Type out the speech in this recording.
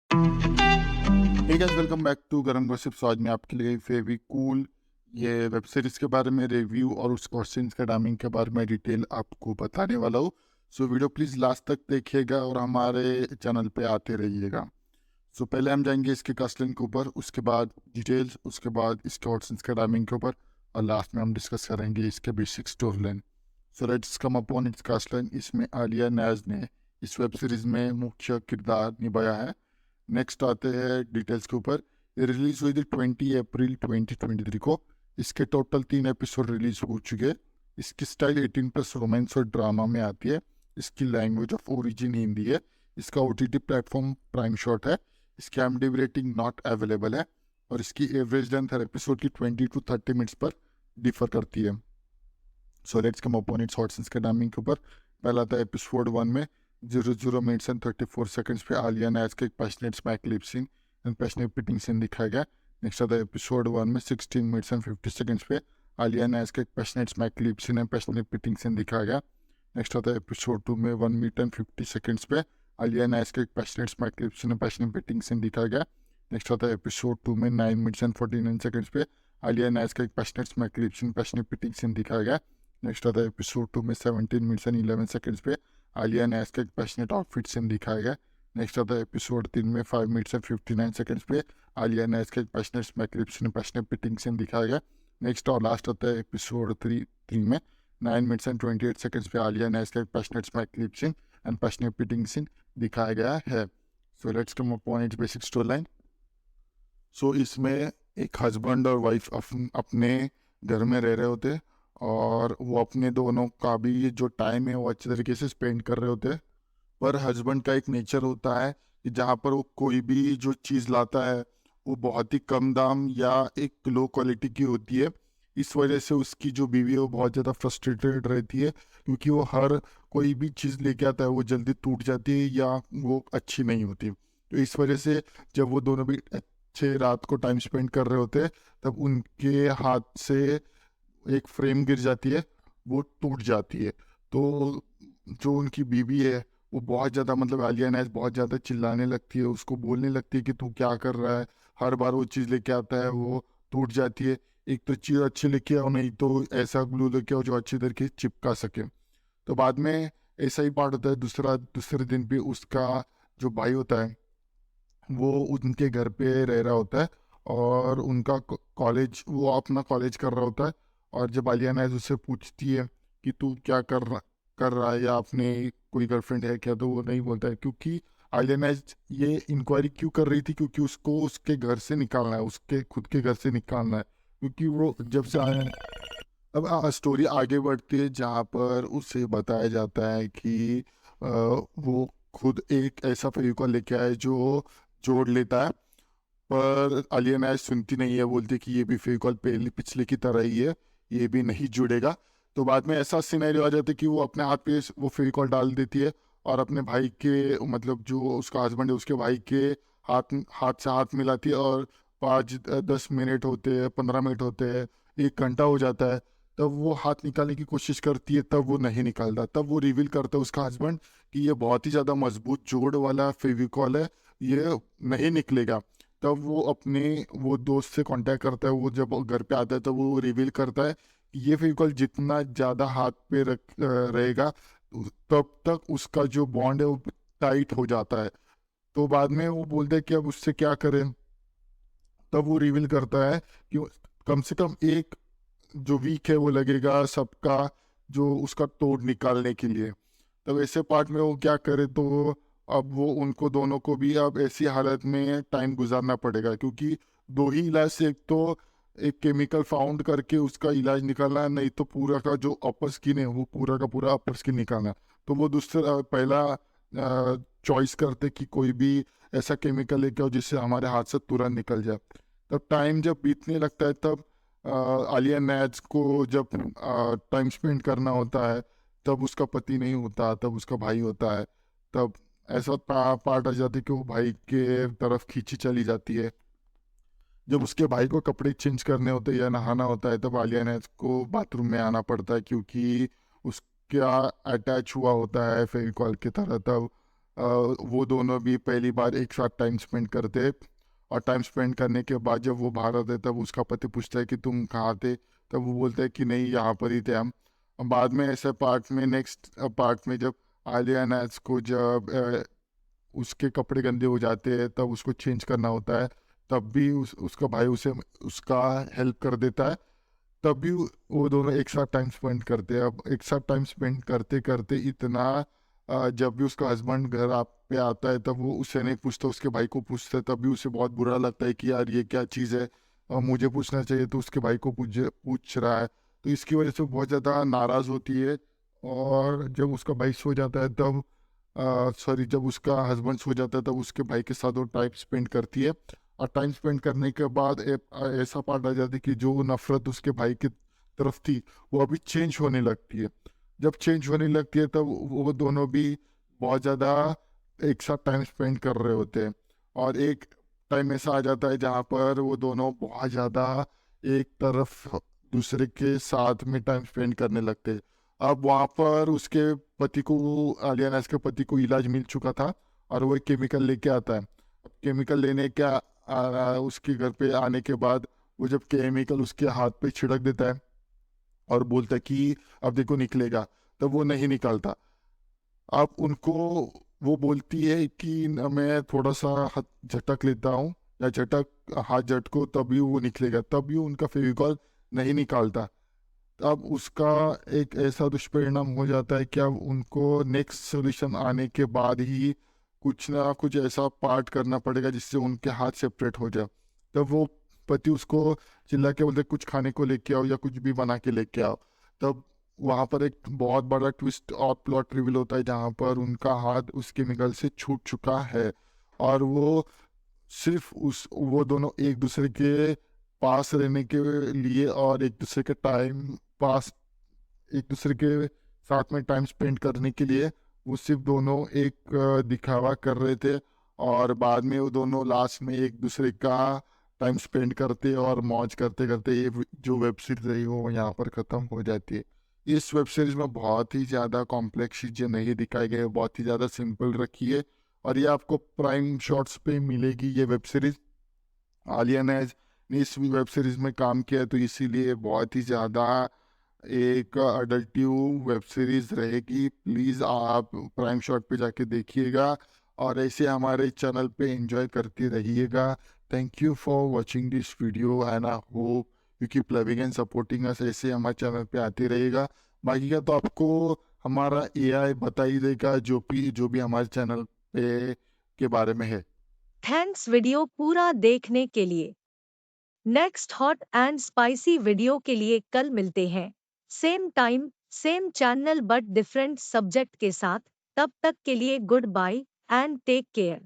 Hey guys, welcome back to Garam gossips. आज मैं आपके लिए फेविकूल ये वेब सीरीज के बारे में रिव्यू और उस क्वेश्चंस के टाइमिंग के बारे में डिटेल आपको बताने वाला हूँ। सो वीडियो प्लीज़ लास्ट तक देखिएगा और हमारे चैनल पे आते रहिएगा। सो पहले हम जाएंगे इसके कास्ट लाइन के ऊपर, उसके बाद डिटेल्स, उसके बाद इसके क्वेश्चंस के टाइमिंग के ऊपर, और लास्ट में हम डिस्कस करेंगे इसके basic story line. So let's come upon its cast line. इसमें आलिया न्याज ने इस वेब सीरीज में मुख्य किरदार निभाया है। नेक्स्ट आते हैं डिटेल्स के ऊपर। ये रिलीज हुई थी 20 अप्रैल 2023 को। इसके टोटल 3 एपिसोड रिलीज हो चुके हैं। इसकी स्टाइल 18+ रोमांस और ड्रामा में आती है। इसकी लैंग्वेज ऑफ ओरिजिन हिंदी है। इसका OTT प्लेटफॉर्म प्राइम शॉट है। इसकी IMDb रेटिंग नॉट अवेलेबल है और इसकी एवरेज लेंथ हर एपिसोड की 20 to 30 मिनट्स पर डिफर करती है। So let's come upon it's hots के टाइमिंग के ऊपर। पहला था एपिसोड 1 में 00 मिनट्स एंड 34 सेकंड्स पे आलिया नायज का एक passionate smack lip scene and passionate petting scene दिखाया गया। नेक्स्ट था एपिसोड 1 में 16 मिनट्स एंड 50 सेकंड्स पे आलिया नायज का एक passionate smack lip scene and passionate petting scene दिखाया गया। नेक्स्ट था एपिसोड 2 में 1 मिनट एंड 50 सेकंड्स पे आलिया नायज का एक passionate smack lip scene and passionate petting scene दिखाया गया। नेक्स्ट था एपिसोड 2 में 9 मिनट्स एंड 49 सेकंड्स पे आलिया नायज का एक passionate smack lip scene passionate petting scene दिखाया गया। नेक्स्ट आता है एपिसोड 2 में 17 मिनट्स एंड 11 सेकंड्स पे आलिया नायज का एक पैशनेट आउटफिट सीन दिखाया गया। नेक्स्ट आता है एपिसोड 3 में 5 मिनट्स एंड 59 सेकंड्स पे आलिया नायज का एक passionate smack lip scene passionate petting scene दिखाया गया। नेक्स्ट और लास्ट आता है एपिसोड 3 में 9 मिनट्स एंड 28 सेकंड्स पे आलिया नायज का एक passionate smack lip scene and passionate petting scene दिखाया गया है। So let's come upon its basic story line. सो इसमें एक हस्बैंड और वाइफ अपने घर में रह रहे होते और वो अपने दोनों का भी जो टाइम है वो अच्छे तरीके से स्पेंड कर रहे होते हैं। पर हस्बैंड का एक नेचर होता है कि जहाँ पर वो कोई भी जो चीज़ लाता है वो बहुत ही कम दाम या एक लो क्वालिटी की होती है। इस वजह से उसकी जो बीवी है वो बहुत ज़्यादा फ्रस्ट्रेटेड रहती है, क्योंकि वो हर कोई भी चीज़ लेके आता है वो जल्दी टूट जाती है या वो अच्छी नहीं होती। तो इस वजह से जब वो दोनों भी अच्छे रात को टाइम स्पेंड कर रहे होते हैं तब उनके हाथ से एक फ्रेम गिर जाती है, वो टूट जाती है। तो जो उनकी बीवी है वो बहुत ज़्यादा, मतलब आलिया नायज बहुत ज़्यादा चिल्लाने लगती है, उसको बोलने लगती है कि तू क्या कर रहा है, हर बार वो चीज़ लेके आता है वो टूट जाती है। एक तो चीज़ अच्छी लेके आओ, नहीं तो ऐसा ग्लू लेके आओ जो अच्छी तरीके से चिपका सके। तो बाद में ऐसा ही पार्ट होता है। दूसरे दिन पे उसका जो भाई होता है वो उनके घर पे रह रहा होता है और उनका कॉलेज, वो अपना कॉलेज कर रहा होता है। और जब आलिया नायज उससे पूछती है कि तू क्या कर रहा है या अपने कोई गर्लफ्रेंड है क्या, तो वो नहीं बोलता है, क्योंकि आलिया नायज ये इंक्वायरी क्यों कर रही थी, क्योंकि उसको उसके घर से निकालना है, उसके खुद के घर से निकालना है, क्योंकि वो जब से आया है। अब स्टोरी आगे बढ़ती है जहाँ पर उसे बताया जाता है कि वो खुद एक ऐसा फेविकॉल लेके आए जो जोड़ लेता है। पर आलिया नायज सुनती नहीं है, बोलती है कि ये भी फेविकॉल पहले पिछले की तरह ही है, ये भी नहीं जुड़ेगा। तो बाद में ऐसा सिनेरियो आ जाता है कि वो अपने हाथ पे वो फेविकॉल डाल देती है और अपने भाई के, मतलब जो उसका हस्बैंड है उसके भाई के हाथ हाथ से हाथ मिलाती है। और 5-10 मिनट होते हैं, 15 मिनट होते हैं, 1 घंटा हो जाता है, तब वो हाथ निकालने की कोशिश करती है, तब वो नहीं निकालता। तब वो रिवील करता है उसका हस्बैंड कि ये बहुत ही ज़्यादा मजबूत जोड़ वाला फेविकॉल है, ये नहीं निकलेगा। तब वो अपने वो दोस्त से कांटेक्ट करता है। वो जब घर पे आता है तब वो रिवील करता है कि ये फेविकॉल जितना ज़्यादा हाथ पे रहेगा तब तक उसका जो बॉन्ड है वो टाइट हो जाता है। तो बाद में वो बोलते हैं कि अब उससे क्या करें। तब वो रिवील करता है कि कम से कम एक जो वीक है वो लगेगा सबका, जो उसका तोड़ निकालने के लिए। तब ऐसे पार्ट में वो क्या करे, तो अब वो उनको दोनों को भी अब ऐसी हालत में टाइम गुजारना पड़ेगा, क्योंकि दो ही इलाज से, एक तो एक केमिकल फाउंड करके उसका इलाज निकालना है, नहीं तो पूरा का जो अपर स्किन है वो पूरा का पूरा अपर स्किन निकालना है। तो वो दूसरा पहला चॉइस करते कि कोई भी ऐसा केमिकल लेके आओ जिससे हमारे हाथ से तुरंत निकल जाए। तब टाइम जब बीतने लगता है तब आलिया नायज को जब टाइम स्पेंड करना होता है तब उसका पति नहीं होता, तब उसका भाई होता है। तब ऐसा पार्ट आ जाती है कि वो भाई के तरफ खींची चली जाती है। जब उसके भाई को कपड़े चेंज करने होते हैं या नहाना होता है तब आलिया नायज को बाथरूम में आना पड़ता है, क्योंकि उसका अटैच हुआ होता है फेविकॉल की तरह। तब वो दोनों भी पहली बार एक साथ टाइम स्पेंड करते हैं। और टाइम स्पेंड करने के बाद जब वो बाहर आते हैं तब उसका पति पूछता है कि तुम कहाँ थे, तब वो बोलता है कि नहीं यहाँ पर ही थे हम। बाद में ऐसे पार्ट में, नेक्स्ट पार्ट में, जब आलिया नाज को जब उसके कपड़े गंदे हो जाते हैं तब उसको चेंज करना होता है, तब भी उसका भाई उसे उसका हेल्प कर देता है। तब भी वो दोनों एक साथ टाइम स्पेंड करते हैं। अब एक साथ टाइम स्पेंड करते करते इतना, जब भी उसका हस्बैंड घर आप पे आता है तब वो उससे नहीं पूछता, उसके भाई को पूछता है। तब भी उसे बहुत बुरा लगता है कि यार ये क्या चीज़ है, मुझे पूछना चाहिए, तो उसके भाई को पूछ रहा है। तो इसकी वजह से बहुत ज़्यादा नाराज़ होती है। और जब उसका भाई सो जाता है तब, सॉरी, जब उसका हस्बैंड सो जाता है तब उसके भाई के साथ वो टाइम स्पेंड करती है। और टाइम स्पेंड करने के बाद ऐसा पार्ट आ जाता है कि जो नफरत उसके भाई की तरफ थी वो अभी चेंज होने लगती है। जब चेंज होने लगती है तब वो दोनों भी बहुत ज़्यादा एक साथ टाइम स्पेंड कर रहे होते हैं। और एक टाइम ऐसा आ जाता है जहाँ पर वो दोनों बहुत ज़्यादा एक तरफ दूसरे के साथ में टाइम स्पेंड करने लगते हैं। अब वहाँ पर उसके पति को, आलिया नाज के पति को इलाज मिल चुका था और वो एक केमिकल लेके आता है। अब केमिकल लेने के उसके घर पे आने के बाद वो जब केमिकल उसके हाथ पे छिड़क देता है और बोलता है कि अब देखो निकलेगा, तब वो नहीं निकलता। अब उनको, वो बोलती है कि मैं थोड़ा सा हाथ झटक लेता हूँ या झटक हाथ झटको तभी वो निकलेगा, तभी वो उनका फेविकॉल नहीं निकालता। अब उसका एक ऐसा दुष्परिणाम हो जाता है कि अब उनको नेक्स्ट सोल्यूशन आने के बाद ही कुछ ना कुछ ऐसा पार्ट करना पड़ेगा जिससे उनके हाथ सेपरेट हो जाए। तब वो पति उसको चिल्ला के बोलते कुछ खाने को लेके आओ या कुछ भी बना के लेके आओ। तब वहाँ पर एक बहुत बड़ा ट्विस्ट और प्लॉट रिवील होता है जहाँ पर उनका हाथ उस केमिकल से छूट चुका है। और वो सिर्फ उस वो दोनों एक दूसरे के पास रहने के लिए और एक दूसरे के टाइम पास, एक दूसरे के साथ में टाइम स्पेंड करने के लिए वो सिर्फ दोनों एक दिखावा कर रहे थे। और बाद में वो दोनों लास्ट में एक दूसरे का टाइम स्पेंड करते और मौज करते करते ये जो वेब सीरीज रही वो यहाँ पर ख़त्म हो जाती है। इस वेब सीरीज में बहुत ही ज़्यादा कॉम्प्लेक्स चीज़ें नहीं दिखाई गई, बहुत ही ज़्यादा सिंपल रखी है। और ये आपको प्राइम शॉट्स पे मिलेगी ये वेब सीरीज। आलिया ने इस वेब सीरीज में काम किया है, तो इसीलिए बहुत ही ज़्यादा एक अडल्टिव वेब सीरीज रहेगी। प्लीज़ आप प्राइम शॉट पे जाके देखिएगा और ऐसे हमारे चैनल पे एंजॉय करते रहिएगा। Thank you for watching this video and I hope you keep loving and supporting us. ऐसे हमारे चैनल पे आते रहेगा। बाकी का तो आपको हमारा एआई बता ही देगा जो भी हमारे चैनल पे के बारे में है। थैंक्स वीडियो पूरा देखने के लिए। Next hot and spicy video के लिए कल मिलते हैं, same time same channel but different subject के साथ। तब तक के लिए goodbye and take care.